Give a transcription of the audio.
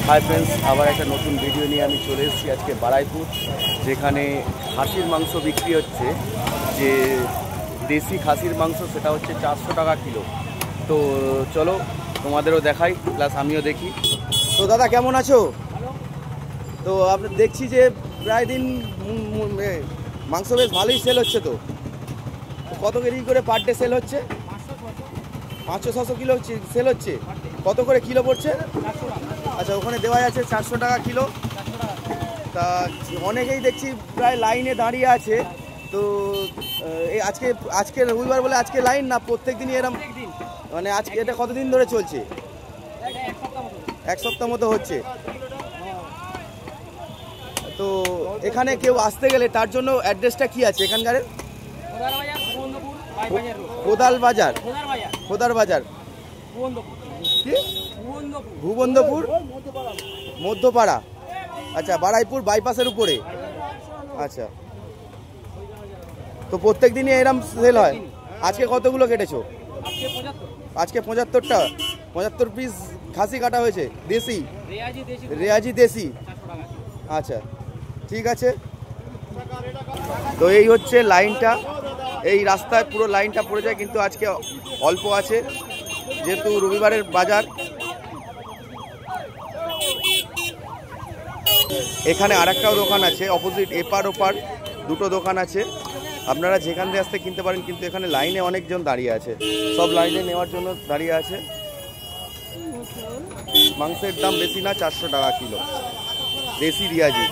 Hi friends, আবার একটা নতুন ভিডিও নিয়ে আমি চলে এসেছি আজকে বারাইপুর, যেখানে খাসির মাংস বিক্রি হচ্ছে। যে দেশি খাসির মাংস সেটা হচ্ছে 400 টাকা কিলো। তো চলো তোমাদেরও দেখাই, প্লাস আমিও দেখি। তো দাদা কেমন আছো? তো আপনি দেখছি যে প্রায় দিন মাংস বেশ ভালোই সেল হচ্ছে। তো কত কেজি করে পার ডে সেল হচ্ছে? 500-600 কিলো সেল হচ্ছে। কত করে কিলো পড়ছে? আচ্ছা, ওখানে দেওয়া আছে 400 টাকা কিলো। তা অনেকেই দেখছি প্রায় লাইনে দাঁড়িয়ে আছে। তো এই আজকে রবিবার বলে আজকে লাইন না প্রত্যেক দিনই এরকম? মানে আজকে এটা কতদিন ধরে চলছে? এক সপ্তাহ মতো হচ্ছে। তো এখানে কেউ আসতে গেলে তার জন্য অ্যাড্রেসটা কি আছে এখানকার? খোদার বাজার কি? ভুবন্দপুর মধ্যপাড়া। আচ্ছা, বারাইপুর বাইপাসের উপরে। আচ্ছা, তো প্রত্যেক দিনই এরকম সেল হয়? আজকে কতগুলো কেটেছো? আজকে 75 পিস খাসি কাটা হয়েছে। দেশি রেয়াজি দেশি। আচ্ছা, ঠিক আছে। তো এই হচ্ছে লাইনটা, এই রাস্তায় পুরো লাইনটা পড়ে যায়, কিন্তু আজকে অল্প আছে যেহেতু রবিবারের বাজার। এখানে আরেকটাও দোকান আছে অপোজিট, এপার ওপার দুটো দোকান আছে। আপনারা যেখান দিয়ে আসতে কিনতে পারেন, কিন্তু এখানে লাইনে অনেকজন দাঁড়িয়ে আছে, সব লাইনে নেওয়ার জন্য দাঁড়িয়ে আছে। মাংসের দাম বেশি না, 400 টাকা কিলো দেশি রিয়াজি।